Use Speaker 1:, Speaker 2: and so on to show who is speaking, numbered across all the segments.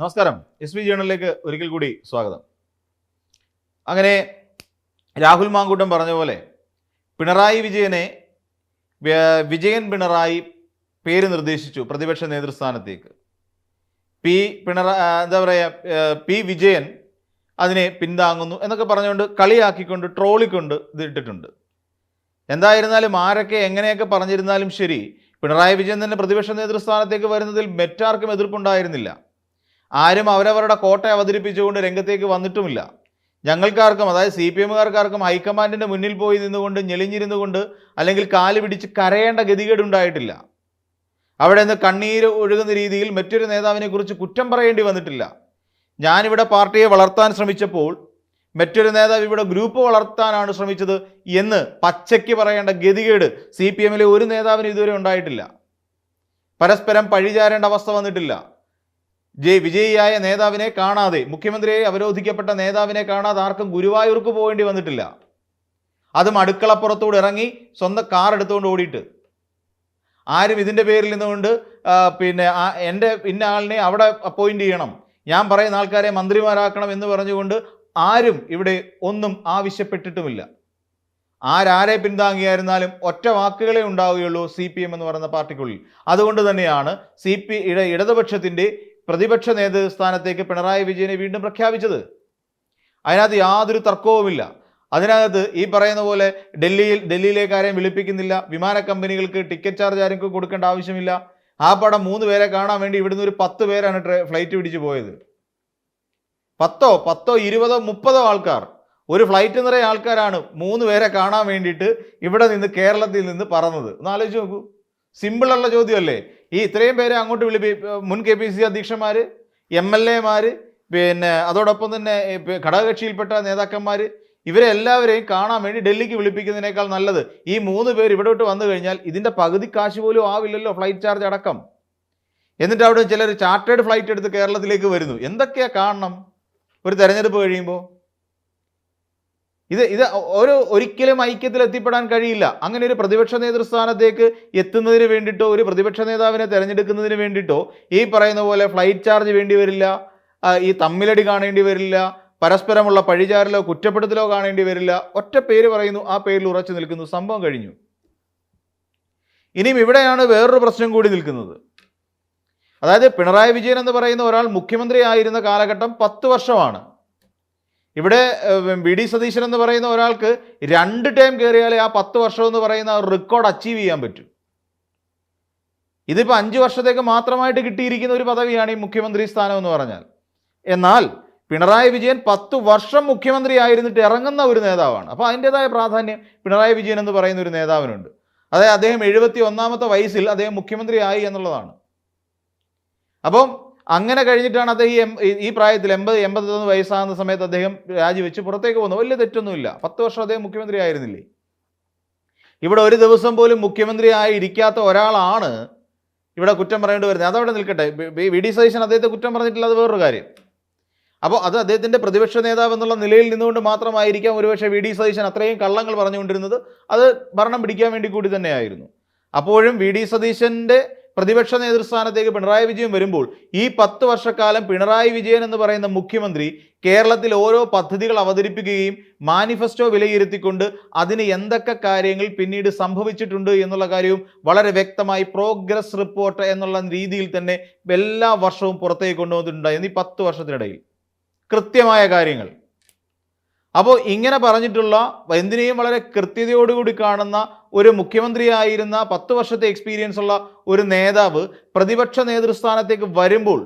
Speaker 1: നമസ്കാരം. SB ജേണലിലേക്ക് ഒരിക്കൽ കൂടി സ്വാഗതം. അങ്ങനെ രാഹുൽ മാങ്കൂട്ടം പറഞ്ഞ പോലെ പിണറായി വിജയനെ വിജയൻ പിണറായി പേര് നിർദ്ദേശിച്ചു പ്രതിപക്ഷ നേതൃസ്ഥാനത്തേക്ക്. പി വിജയൻ അതിനെ പിന്താങ്ങുന്നു എന്നൊക്കെ പറഞ്ഞുകൊണ്ട് കളിയാക്കിക്കൊണ്ട് ട്രോളിക്കൊണ്ട് ഇത് ഇട്ടിട്ടുണ്ട്. എന്തായിരുന്നാലും ആരൊക്കെ എങ്ങനെയൊക്കെ പറഞ്ഞിരുന്നാലും ശരി, പിണറായി വിജയൻ തന്നെ പ്രതിപക്ഷ നേതൃസ്ഥാനത്തേക്ക് വരുന്നതിൽ മറ്റാർക്കും എതിർപ്പുണ്ടായിരുന്നില്ല. ആരും അവരവരുടെ കോട്ട അവതരിപ്പിച്ചുകൊണ്ട് രംഗത്തേക്ക് വന്നിട്ടുമില്ല. ഞങ്ങൾക്കാർക്കും, അതായത് CPM-കാർക്കാർക്കും ഹൈക്കമാൻഡിൻ്റെ മുന്നിൽ പോയി നിന്നുകൊണ്ട് ഞെളിഞ്ഞിരുന്നുകൊണ്ട് അല്ലെങ്കിൽ കാല് പിടിച്ച് കരയേണ്ട ഗതികേടുണ്ടായിട്ടില്ല. അവിടെ നിന്ന് കണ്ണീര് ഒഴുകുന്ന രീതിയിൽ മറ്റൊരു നേതാവിനെ കുറിച്ച് കുറ്റം പറയേണ്ടി വന്നിട്ടില്ല. ഞാനിവിടെ പാർട്ടിയെ വളർത്താൻ ശ്രമിച്ചപ്പോൾ മറ്റൊരു നേതാവ് ഇവിടെ ഗ്രൂപ്പ് വളർത്താനാണ് ശ്രമിച്ചത് എന്ന് പച്ചയ്ക്ക് പറയേണ്ട ഗതികേട് CPM-ലെ ഒരു നേതാവിന് ഇതുവരെ ഉണ്ടായിട്ടില്ല. പരസ്പരം പഴിചാരേണ്ട അവസ്ഥ വന്നിട്ടില്ല. വിജയിയായ നേതാവിനെ കാണാതെ, മുഖ്യമന്ത്രിയെ അവരോധിക്കപ്പെട്ട നേതാവിനെ കാണാതെ ആർക്കും ഗുരുവായൂർക്ക് പോകേണ്ടി വന്നിട്ടില്ല. അതും അടുക്കളപ്പുറത്തോട് ഇറങ്ങി സ്വന്തം കാർ എടുത്തുകൊണ്ട് ഓടിയിട്ട്. ആരും ഇതിൻ്റെ പേരിൽ നിന്നുകൊണ്ട് എൻ്റെ ഇന്ന ആളിനെ അവിടെ അപ്പോയിൻ്റ് ചെയ്യണം, ഞാൻ പറയുന്ന ആൾക്കാരെ മന്ത്രിമാരാക്കണം എന്ന് പറഞ്ഞുകൊണ്ട് ആരും ഇവിടെ ഒന്നും ആവശ്യപ്പെട്ടിട്ടുമില്ല. ആരെ പിന്താങ്ങിയായിരുന്നാലും ഒറ്റ വാക്കുകളെ ഉണ്ടാവുകയുള്ളൂ CPM എന്ന് പറയുന്ന പാർട്ടിക്കുള്ളിൽ. അതുകൊണ്ട് തന്നെയാണ് ഇടതുപക്ഷത്തിൻ്റെ പ്രതിപക്ഷ നേതൃസ്ഥാനത്തേക്ക് പിണറായി വിജയനെ വീണ്ടും പ്രഖ്യാപിച്ചത്. അതിനകത്ത് യാതൊരു തർക്കവുമില്ല. അതിനകത്ത് ഈ പറയുന്ന പോലെ ഡൽഹിയിലേക്ക് ആരെയും വിളിപ്പിക്കുന്നില്ല, വിമാന കമ്പനികൾക്ക് ടിക്കറ്റ് ചാർജ് ആർക്കും കൊടുക്കേണ്ട ആവശ്യമില്ല. ആ പടം 3 പേരെ കാണാൻ വേണ്ടി ഇവിടുന്ന് ഒരു 10 പേരാണ് ഫ്ലൈറ്റ് പിടിച്ചു പോയത്. 10, 20, 30 ആൾക്കാർ, ഒരു ഫ്ലൈറ്റ് നിറയെ ആൾക്കാരാണ് 3 പേരെ കാണാൻ വേണ്ടിയിട്ട് ഇവിടെ നിന്ന് കേരളത്തിൽ നിന്ന് പറന്നത്. ഒന്ന് ആലോചിച്ച് നോക്കൂ. സിമ്പിളുള്ള ചോദ്യമല്ലേ? ഈ ഇത്രയും പേരെ അങ്ങോട്ട് മുൻ KPCC അധ്യക്ഷന്മാർ, MLA-മാർ, അതോടൊപ്പം തന്നെ ഘടകകക്ഷിയിൽപ്പെട്ട നേതാക്കന്മാർ, ഇവരെല്ലാവരെയും കാണാൻ വേണ്ടി ഡൽഹിക്ക് വിളിപ്പിക്കുന്നതിനേക്കാൾ നല്ലത് ഈ 3 പേർ ഇവിടോട്ട് വന്നു കഴിഞ്ഞാൽ ഇതിൻ്റെ പകുതി കാശ് പോലും ആവില്ലല്ലോ, ഫ്ലൈറ്റ് ചാർജ് അടക്കം. എന്നിട്ട് അവിടെ ചിലർ ചാർട്ടേഡ് ഫ്ലൈറ്റ് എടുത്ത് കേരളത്തിലേക്ക് വരുന്നു. എന്തൊക്കെയാ കാണണം ഒരു തെരഞ്ഞെടുപ്പ് കഴിയുമ്പോൾ? ഇത് ഒരിക്കലും ഐക്യത്തിൽ എത്തിപ്പെടാൻ കഴിയില്ല. അങ്ങനെ ഒരു പ്രതിപക്ഷ നേതൃസ്ഥാനത്തേക്ക് എത്തുന്നതിന് വേണ്ടിയിട്ടോ ഒരു പ്രതിപക്ഷ നേതാവിനെ തിരഞ്ഞെടുക്കുന്നതിന് വേണ്ടിയിട്ടോ ഈ പറയുന്ന പോലെ ഫ്ലൈറ്റ് ചാർജ് വേണ്ടി വരില്ല, ഈ തമ്മിലടി കാണേണ്ടി വരില്ല, പരസ്പരമുള്ള പഴിചാരലോ കുറ്റപ്പെടുത്തലോ കാണേണ്ടി വരില്ല. ഒറ്റ പേര് പറയുന്നു, ആ പേരിൽ ഉറച്ചു നിൽക്കുന്നു, സംഭവം കഴിഞ്ഞു. ഇനിയും ഇവിടെയാണ് വേറൊരു പ്രശ്നം കൂടി നിൽക്കുന്നത്. അതായത് പിണറായി വിജയൻ എന്ന് പറയുന്ന ഒരാൾ മുഖ്യമന്ത്രി ആയിരുന്ന കാലഘട്ടം 10 വർഷമാണ്. ഇവിടെ VD സതീശൻ എന്ന് പറയുന്ന ഒരാൾക്ക് 2 ടൈം കയറിയാലേ ആ 10 വർഷം എന്ന് പറയുന്ന റെക്കോർഡ് അച്ചീവ് ചെയ്യാൻ പറ്റും. ഇതിപ്പോൾ 5 വർഷത്തേക്ക് മാത്രമായിട്ട് കിട്ടിയിരിക്കുന്ന ഒരു പദവിയാണ് ഈ മുഖ്യമന്ത്രി സ്ഥാനം എന്ന് പറഞ്ഞാൽ. എന്നാൽ പിണറായി വിജയൻ 10 വർഷം മുഖ്യമന്ത്രി ആയിരുന്നിട്ട് ഇറങ്ങുന്ന ഒരു നേതാവാണ്. അപ്പോൾ അതിൻ്റെതായ പ്രാധാന്യം പിണറായി വിജയൻ എന്ന് പറയുന്ന ഒരു നേതാവിനുണ്ട്. അതായത് അദ്ദേഹം 71ാമത്തെ വയസ്സിൽ അദ്ദേഹം മുഖ്യമന്ത്രി ആയി എന്നുള്ളതാണ്. അപ്പം അങ്ങനെ കഴിഞ്ഞിട്ടാണ് അദ്ദേഹം ഈ പ്രായത്തിൽ 80-81 വയസ്സാകുന്ന സമയത്ത് അദ്ദേഹം രാജിവെച്ച് പുറത്തേക്ക് പോകുന്നു. വലിയ തെറ്റൊന്നുമില്ല. 10 വർഷം അദ്ദേഹം മുഖ്യമന്ത്രി ആയിരുന്നില്ലേ? ഇവിടെ ഒരു ദിവസം പോലും മുഖ്യമന്ത്രി ആയി ഇരിക്കാത്ത ഒരാളാണ് ഇവിടെ കുറ്റം പറയേണ്ടി വരുന്നത്. അതവിടെ നിൽക്കട്ടെ. VD സതീശൻ അദ്ദേഹത്തെ കുറ്റം പറഞ്ഞിട്ടില്ല, അത് വേറൊരു കാര്യം. അപ്പോൾ അത് അദ്ദേഹത്തിൻ്റെ പ്രതിപക്ഷ നേതാവ് എന്നുള്ള നിലയിൽ നിന്നുകൊണ്ട് മാത്രമായിരിക്കാം ഒരുപക്ഷെ VD സതീശൻ അത്രയും കള്ളങ്ങൾ പറഞ്ഞുകൊണ്ടിരുന്നത്. അത് ഭരണം പിടിക്കാൻ വേണ്ടി കൂടി തന്നെയായിരുന്നു. അപ്പോഴും VD സതീശൻ്റെ പ്രതിപക്ഷ നേതൃസ്ഥാനത്തേക്ക് പിണറായി വിജയൻ വരുമ്പോൾ ഈ 10 വർഷക്കാലം പിണറായി വിജയൻ എന്ന് പറയുന്ന മുഖ്യമന്ത്രി കേരളത്തിൽ ഓരോ പദ്ധതികൾ അവതരിപ്പിക്കുകയും മാനിഫെസ്റ്റോ വിലയിരുത്തിക്കൊണ്ട് അതിന് എന്തൊക്കെ കാര്യങ്ങൾ പിന്നീട് സംഭവിച്ചിട്ടുണ്ട് എന്നുള്ള കാര്യവും വളരെ വ്യക്തമായി പ്രോഗ്രസ് റിപ്പോർട്ട് എന്നുള്ള രീതിയിൽ തന്നെ എല്ലാ വർഷവും പുറത്തേക്ക് കൊണ്ടുവന്നിട്ടുണ്ടായിരുന്നു ഈ 10 വർഷത്തിനിടയിൽ കൃത്യമായ കാര്യങ്ങൾ. അപ്പോൾ ഇങ്ങനെ പറഞ്ഞിട്ടുള്ള എന്തിനേയും വളരെ കൃത്യതയോടുകൂടി കാണുന്ന ഒരു മുഖ്യമന്ത്രിയായിരുന്ന 10 വർഷത്തെ എക്സ്പീരിയൻസ് ഉള്ള ഒരു നേതാവ് പ്രതിപക്ഷ നേതൃസ്ഥാനത്തേക്ക് വരുമ്പോൾ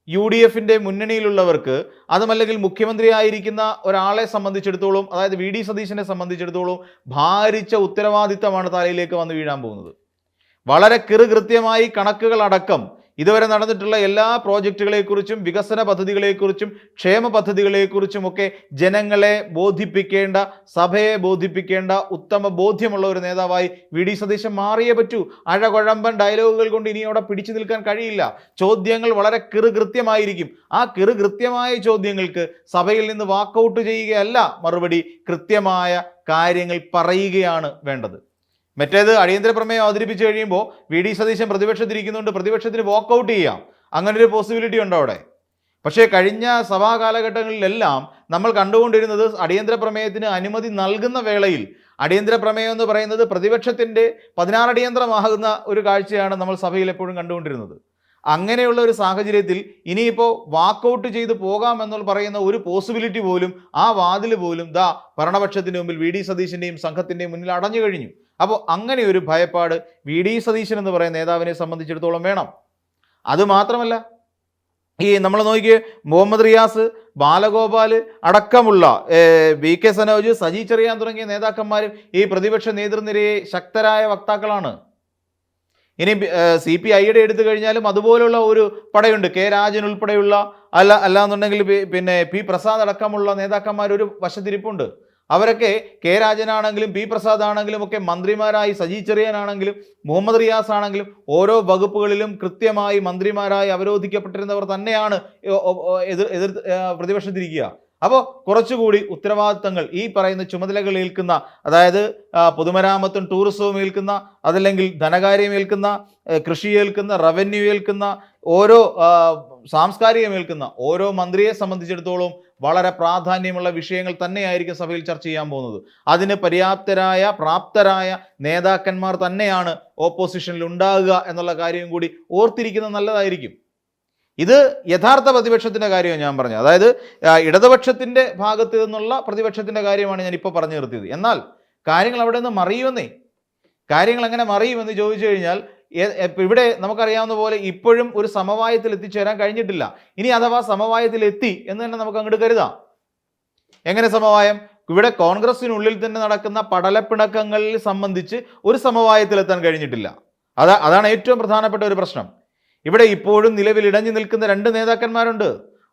Speaker 1: UDF-ന്റെ മുന്നണിയിലുള്ളവർക്ക്, അതുമല്ലെങ്കിൽ മുഖ്യമന്ത്രിയായിരിക്കുന്ന ഒരാളെ സംബന്ധിച്ചിടത്തോളം, അതായത് VD സതീശനെ സംബന്ധിച്ചിടത്തോളം ഭാരിച്ച ഉത്തരവാദിത്തമാണ് തലയിലേക്ക് വന്ന് വീഴാൻ പോകുന്നത്. വളരെ കൃത്യമായി കണക്കുകളടക്കം ഇതുവരെ നടന്നിട്ടുള്ള എല്ലാ പ്രോജക്റ്റുകളെക്കുറിച്ചും വികസന പദ്ധതികളെക്കുറിച്ചും ക്ഷേമ പദ്ധതികളെക്കുറിച്ചുമൊക്കെ ജനങ്ങളെ ബോധിപ്പിക്കേണ്ട, സഭയെ ബോധിപ്പിക്കേണ്ട ഉത്തമ ബോധ്യമുള്ള ഒരു നേതാവായി VD സതീശൻ മാറിയേ പറ്റൂ. അഴകുഴമ്പൻ ഡയലോഗുകൾ കൊണ്ട് ഇനി അവിടെ പിടിച്ചു നിൽക്കാൻ കഴിയില്ല. ചോദ്യങ്ങൾ വളരെ കൃത്യമായിരിക്കും. ആ കൃത്യമായ ചോദ്യങ്ങൾക്ക് സഭയിൽ നിന്ന് വാക്കൗട്ട് ചെയ്യുകയല്ല മറുപടി, കൃത്യമായ കാര്യങ്ങൾ പറയുകയാണ് വേണ്ടത്. മറ്റേത് അടിയന്തര പ്രമേയം അവതരിപ്പിച്ച് കഴിയുമ്പോൾ VD സതീശൻ പ്രതിപക്ഷത്തിരിക്കുന്നുണ്ട്, പ്രതിപക്ഷത്തിന് വാക്കൗട്ട് ചെയ്യാം. അങ്ങനെ ഒരു പോസിബിലിറ്റി ഉണ്ടോ അവിടെ? പക്ഷേ കഴിഞ്ഞ സഭാ കാലഘട്ടങ്ങളിലെല്ലാം നമ്മൾ കണ്ടുകൊണ്ടിരുന്നത് അടിയന്തര പ്രമേയത്തിന് അനുമതി നൽകുന്ന വേളയിൽ അടിയന്തര പ്രമേയം എന്ന് പറയുന്നത് പ്രതിപക്ഷത്തിൻ്റെ 16 അടിയന്തരമാകുന്ന ഒരു കാഴ്ചയാണ് നമ്മൾ സഭയിൽ എപ്പോഴും കണ്ടുകൊണ്ടിരുന്നത്. അങ്ങനെയുള്ള ഒരു സാഹചര്യത്തിൽ ഇനിയിപ്പോൾ വാക്കൗട്ട് ചെയ്ത് പോകാമെന്നുള്ള പറയുന്ന ഒരു പോസിബിലിറ്റി പോലും, ആ വാതിൽ പോലും ഭരണപക്ഷത്തിന് മുമ്പിൽ വി ഡി സതീശൻ്റെയും സംഘത്തിൻ്റെയും മുന്നിൽ അടഞ്ഞു കഴിഞ്ഞു. അപ്പോൾ അങ്ങനെ ഒരു ഭയപ്പാട് വി ഡി സതീശൻ എന്ന് പറയുന്ന നേതാവിനെ സംബന്ധിച്ചിടത്തോളം വേണം. അതുമാത്രമല്ല, ഈ നമ്മൾ നോക്കിയ മുഹമ്മദ് റിയാസ്, ബാലഗോപാൽ അടക്കമുള്ള വി കെ സനോജ്, സജി ചെറിയാൻ തുടങ്ങിയ നേതാക്കന്മാരും ഈ പ്രതിപക്ഷ നേതൃനിരയെ ശക്തരായ വക്താക്കളാണ്. ഇനി CPIയുടെ എടുത്തു കഴിഞ്ഞാലും അതുപോലുള്ള ഒരു പടയുണ്ട്. കെ രാജൻ ഉൾപ്പെടെയുള്ള അല്ലാന്നുണ്ടെങ്കിൽ പിന്നെ പി പ്രസാദ് അടക്കമുള്ള നേതാക്കന്മാർ ഒരു വശത്തിരിപ്പുണ്ട്. അവരൊക്കെ കെ രാജനാണെങ്കിലും പി പ്രസാദ് ആണെങ്കിലും ഒക്കെ മന്ത്രിമാരായി, സജി ചെറിയാനാണെങ്കിലും മുഹമ്മദ് റിയാസ് ആണെങ്കിലും ഓരോ വകുപ്പുകളിലും കൃത്യമായി മന്ത്രിമാരായി അവരോധിക്കപ്പെട്ടിരുന്നവർ തന്നെയാണ് എതിർ പ്രതിപക്ഷത്തിരിക്കുക. അപ്പോൾ കുറച്ചുകൂടി ഉത്തരവാദിത്തങ്ങൾ ഈ പറയുന്ന ചുമതലകൾ ഏൽക്കുന്ന, അതായത് പൊതുമരാമത്തും ടൂറിസവും ഏൽക്കുന്ന, അതല്ലെങ്കിൽ ധനകാര്യം ഏൽക്കുന്ന, കൃഷി ഏൽക്കുന്ന, റവന്യൂ ഏൽക്കുന്ന, ഓരോ സാംസ്കാരികം ഏൽക്കുന്ന ഓരോ മന്ത്രിയെ സംബന്ധിച്ചിടത്തോളം വളരെ പ്രാധാന്യമുള്ള വിഷയങ്ങൾ തന്നെയായിരിക്കും സഭയിൽ ചർച്ച ചെയ്യാൻ പോകുന്നത്. അതിന് പര്യാപ്തരായ, പ്രാപ്തരായ നേതാക്കന്മാർ തന്നെയാണ് ഓപ്പോസിഷനിൽ ഉണ്ടാകുക എന്നുള്ള കാര്യം കൂടി ഓർത്തിരിക്കുന്നത് നല്ലതായിരിക്കും. ഇത് യഥാർത്ഥ പ്രതിപക്ഷത്തിൻ്റെ കാര്യമാണ് ഞാൻ പറഞ്ഞത്. അതായത് ഇടതുപക്ഷത്തിൻ്റെ ഭാഗത്ത് നിന്നുള്ള പ്രതിപക്ഷത്തിൻ്റെ കാര്യമാണ് ഞാൻ ഇപ്പോൾ പറഞ്ഞു നിർത്തിയത്. എന്നാൽ കാര്യങ്ങൾ അവിടെ നിന്ന് മറിയുമെന്നേ. കാര്യങ്ങൾ എങ്ങനെ മറിയുമെന്ന് ചോദിച്ചു കഴിഞ്ഞാൽ, ഇവിടെ നമുക്കറിയാവുന്ന പോലെ ഇപ്പോഴും ഒരു സമവായത്തിൽ എത്തിച്ചേരാൻ കഴിഞ്ഞിട്ടില്ല. ഇനി അഥവാ സമവായത്തിൽ എത്തി എന്ന് തന്നെ നമുക്ക് അങ്ങോട്ട് കരുതാം. എങ്ങനെ സമവായം? ഇവിടെ കോൺഗ്രസിനുള്ളിൽ തന്നെ നടക്കുന്ന പടലപ്പിണക്കങ്ങളിൽ സംബന്ധിച്ച് ഒരു സമവായത്തിലെത്താൻ കഴിഞ്ഞിട്ടില്ല. അതാണ് ഏറ്റവും പ്രധാനപ്പെട്ട ഒരു പ്രശ്നം. ഇവിടെ ഇപ്പോഴും നിലവിൽ ഇടഞ്ഞു നിൽക്കുന്ന 2 നേതാക്കന്മാരുണ്ട്.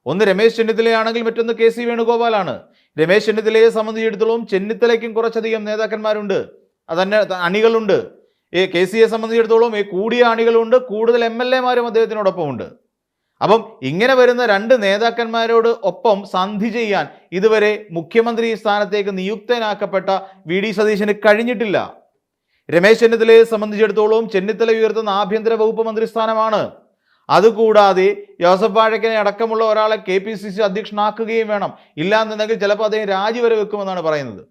Speaker 1: ഒന്ന് രമേശ് ചെന്നിത്തലയാണെങ്കിൽ മറ്റൊന്ന് KC വേണുഗോപാലാണ്. രമേശ് ചെന്നിത്തലയെ സംബന്ധിച്ചിടത്തോളം ചെന്നിത്തലയ്ക്കും കുറച്ചധികം നേതാക്കന്മാരുണ്ട്, അതന്നെ അണികളുണ്ട്. KCയെ സംബന്ധിച്ചിടത്തോളം കൂടിയ അണികളുണ്ട്, കൂടുതൽ MLA-മാരും അദ്ദേഹത്തിനോടൊപ്പം ഉണ്ട്. അപ്പം ഇങ്ങനെ വരുന്ന 2 നേതാക്കന്മാരോട് ഒപ്പം സന്ധി ചെയ്യാൻ ഇതുവരെ മുഖ്യമന്ത്രി സ്ഥാനത്തേക്ക് നിയുക്തനാക്കപ്പെട്ട വി ഡി സതീശന് കഴിഞ്ഞിട്ടില്ല. രമേശ് ചെന്നിത്തലയെ സംബന്ധിച്ചിടത്തോളം ചെന്നിത്തല ഉയർത്തുന്ന ആഭ്യന്തര വകുപ്പ് മന്ത്രിസ്ഥാനമാണ്. അതുകൂടാതെ ജോസഫ് വാഴക്കനെ അടക്കമുള്ള ഒരാളെ KPCC അധ്യക്ഷനാക്കുകയും വേണം. ഇല്ലാന്നുണ്ടെങ്കിൽ ചിലപ്പോൾ അദ്ദേഹം രാജിവരെ വെക്കുമെന്നാണ് പറയുന്നത്.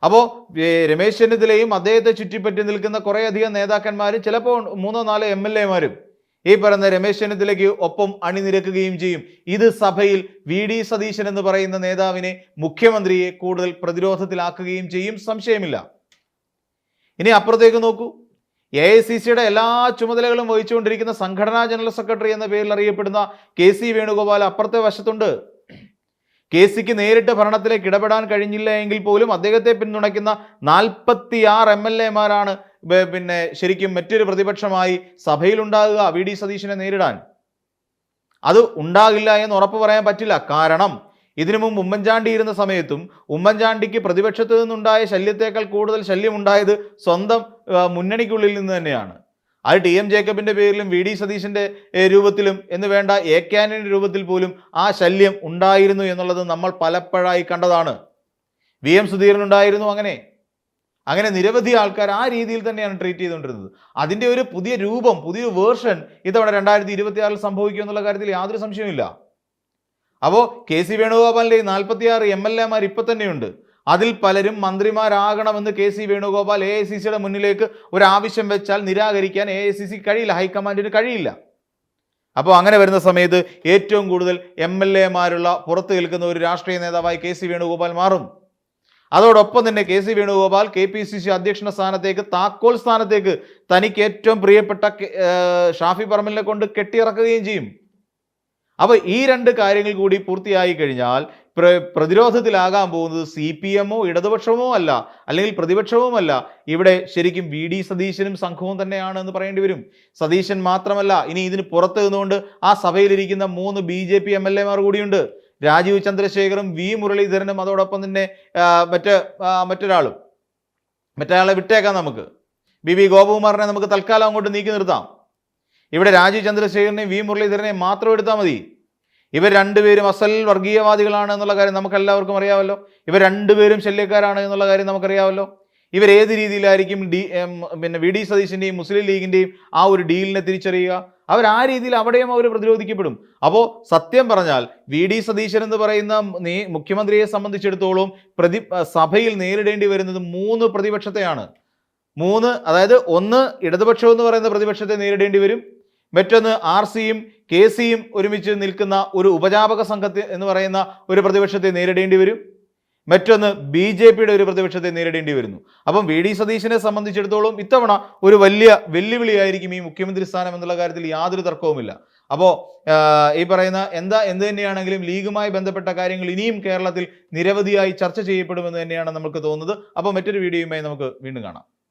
Speaker 1: അപ്പോൾ രമേശ് ചെന്നിത്തലയും അദ്ദേഹത്തെ ചുറ്റിപ്പറ്റി നിൽക്കുന്ന കുറേയധികം നേതാക്കന്മാരും ചിലപ്പോൾ 3-4 MLA-മാരും ഈ പറയുന്ന രമേശ് ചെന്നിത്തലയ്ക്ക് ഒപ്പം അണിനിരക്കുകയും ചെയ്യും. ഇത് സഭയിൽ വി ഡി സതീശൻ എന്ന് പറയുന്ന നേതാവിനെ, മുഖ്യമന്ത്രിയെ കൂടുതൽ പ്രതിരോധത്തിലാക്കുകയും ചെയ്യും, സംശയമില്ല. ഇനി അപ്പുറത്തേക്ക് നോക്കൂ. AICCയുടെ എല്ലാ ചുമതലകളും വഹിച്ചുകൊണ്ടിരിക്കുന്ന സംഘടനാ ജനറൽ സെക്രട്ടറി എന്ന പേരിൽ അറിയപ്പെടുന്ന KC വേണുഗോപാൽ അപ്പുറത്തെ വശത്തുണ്ട്. KCക്ക് നേരിട്ട് ഭരണത്തിലേക്ക് ഇടപെടാൻ കഴിഞ്ഞില്ല എങ്കിൽ പോലും അദ്ദേഹത്തെ പിന്തുണയ്ക്കുന്ന 46 MLA-മാരാണ് പിന്നെ ശരിക്കും മറ്റൊരു പ്രതിപക്ഷമായി സഭയിലുണ്ടാകുക വി ഡി സതീശനെ നേരിടാൻ. അത് ഉണ്ടാകില്ല എന്ന് ഉറപ്പ് പറയാൻ പറ്റില്ല. കാരണം ഇതിനു മുമ്പ് ഉമ്മൻചാണ്ടി ഇരുന്ന സമയത്തും ഉമ്മൻചാണ്ടിക്ക് പ്രതിപക്ഷത്ത് നിന്നുണ്ടായ ശല്യത്തേക്കാൾ കൂടുതൽ ശല്യമുണ്ടായത് സ്വന്തം മുന്നണിക്കുള്ളിൽ നിന്ന് തന്നെയാണ്. അത് TM ജേക്കബിൻ്റെ പേരിലും വി ഡി സതീശൻ്റെ രൂപത്തിലും എന്ന് വേണ്ട AK ആന്റണിയുടെ രൂപത്തിൽ പോലും ആ ശല്യം ഉണ്ടായിരുന്നു എന്നുള്ളത് നമ്മൾ പലപ്പോഴായി കണ്ടതാണ്. VM സുധീരനുണ്ടായിരുന്നു. അങ്ങനെ നിരവധി ആൾക്കാർ ആ രീതിയിൽ തന്നെയാണ് ട്രീറ്റ് ചെയ്തുകൊണ്ടിരുന്നത്. അതിൻ്റെ ഒരു പുതിയ രൂപം, പുതിയൊരു വേർഷൻ ഇതവണ 2026 സംഭവിക്കും എന്നുള്ള കാര്യത്തിൽ യാതൊരു സംശയവുമില്ല. അപ്പോൾ KC വേണുഗോപാലിൻ്റെ 46 MLA-മാർ ഇപ്പം തന്നെയുണ്ട്. അതിൽ പലരും മന്ത്രിമാരാകണമെന്ന് KC വേണുഗോപാൽ AICCയുടെ മുന്നിലേക്ക് ഒരു ആവശ്യം വെച്ചാൽ നിരാകരിക്കാൻ AICC കഴിയില്ല, ഹൈക്കമാൻഡിന് കഴിയില്ല. അപ്പോൾ അങ്ങനെ വരുന്ന സമയത്ത് ഏറ്റവും കൂടുതൽ MLA-മാരുള്ള പുറത്ത് നിൽക്കുന്ന ഒരു രാഷ്ട്രീയ നേതാവായി KC വേണുഗോപാൽ മാറും. അതോടൊപ്പം തന്നെ KC വേണുഗോപാൽ KPCC അധ്യക്ഷ സ്ഥാനത്തേക്ക്, താക്കോൽ സ്ഥാനത്തേക്ക് തനിക്ക് ഏറ്റവും പ്രിയപ്പെട്ട ഷാഫി പറമ്പലിനെ കൊണ്ട് കെട്ടിയിറക്കുകയും ചെയ്യും. അപ്പോൾ ഈ 2 കാര്യങ്ങൾ കൂടി പൂർത്തിയായി കഴിഞ്ഞാൽ പ്രതിരോധത്തിലാകാൻ പോകുന്നത് CPM-ഓ ഇടതുപക്ഷമോ അല്ല, അല്ലെങ്കിൽ പ്രതിപക്ഷവുമല്ല. ഇവിടെ ശരിക്കും വി ഡി സതീശനും സംഘവും തന്നെയാണ് എന്ന് പറയേണ്ടി വരും. സതീശൻ മാത്രമല്ല, ഇനി ഇതിന് പുറത്ത് നിന്നുകൊണ്ട് ആ സഭയിലിരിക്കുന്ന 3 BJP MLA-മാർ കൂടിയുണ്ട്. രാജീവ് ചന്ദ്രശേഖറും V മുരളീധരനും അതോടൊപ്പം തന്നെ മറ്റൊരാളെ വിട്ടേക്കാം. നമുക്ക് BB ഗോപകുമാറിനെ നമുക്ക് തൽക്കാലം അങ്ങോട്ട് നീക്കി നിർത്താം. ഇവിടെ രാജീവ് ചന്ദ്രശേഖരനെയും V മുരളീധരനെയും മാത്രം എടുത്താൽ മതി. ഇവർ 2 പേരും അസൽ വർഗീയവാദികളാണ് എന്നുള്ള കാര്യം നമുക്കെല്ലാവർക്കും അറിയാമല്ലോ. ഇവർ 2 പേരും ശല്യക്കാരാണ് എന്നുള്ള കാര്യം നമുക്കറിയാമല്ലോ. ഇവരേത് രീതിയിലായിരിക്കും വി ഡി സതീശൻ്റെയും മുസ്ലിം ലീഗിൻ്റെയും ആ ഒരു ഡീലിനെ തിരിച്ചറിയുക? അവർ ആ രീതിയിൽ അവിടെയും അവർ പ്രതിരോധിക്കപ്പെടും. അപ്പോൾ സത്യം പറഞ്ഞാൽ വി.ഡി. സതീശൻ എന്ന് പറയുന്ന മുഖ്യമന്ത്രിയെ സംബന്ധിച്ചിടത്തോളം സഭയിൽ നേരിടേണ്ടി വരുന്നത് 3 പ്രതിപക്ഷത്തെയാണ്. 3, അതായത് ഒന്ന് ഇടതുപക്ഷം എന്ന് പറയുന്ന പ്രതിപക്ഷത്തെ നേരിടേണ്ടി വരും, മറ്റൊന്ന് RCയും KCയും ഒരുമിച്ച് നിൽക്കുന്ന ഒരു ഉപജാപക സംഘത്തെ എന്ന് പറയുന്ന ഒരു പ്രതിപക്ഷത്തെ നേരിടേണ്ടി വരും, മറ്റൊന്ന് BJPയുടെ ഒരു പ്രതിപക്ഷത്തെ നേരിടേണ്ടി വരുന്നു. അപ്പം വി.ഡി. സതീശനെ സംബന്ധിച്ചിടത്തോളം ഇത്തവണ ഒരു വലിയ വെല്ലുവിളിയായിരിക്കും ഈ മുഖ്യമന്ത്രി സ്ഥാനം എന്നുള്ള കാര്യത്തിൽ യാതൊരു തർക്കവുമില്ല. അപ്പോൾ ഈ പറയുന്ന എന്ത് തന്നെയാണെങ്കിലും ലീഗുമായി ബന്ധപ്പെട്ട കാര്യങ്ങൾ ഇനിയും കേരളത്തിൽ നിരവധിയായി ചർച്ച ചെയ്യപ്പെടുമെന്ന് തന്നെയാണ് നമുക്ക് തോന്നുന്നത്. അപ്പോൾ മറ്റൊരു വീഡിയോയുമായി നമുക്ക് വീണ്ടും കാണാം.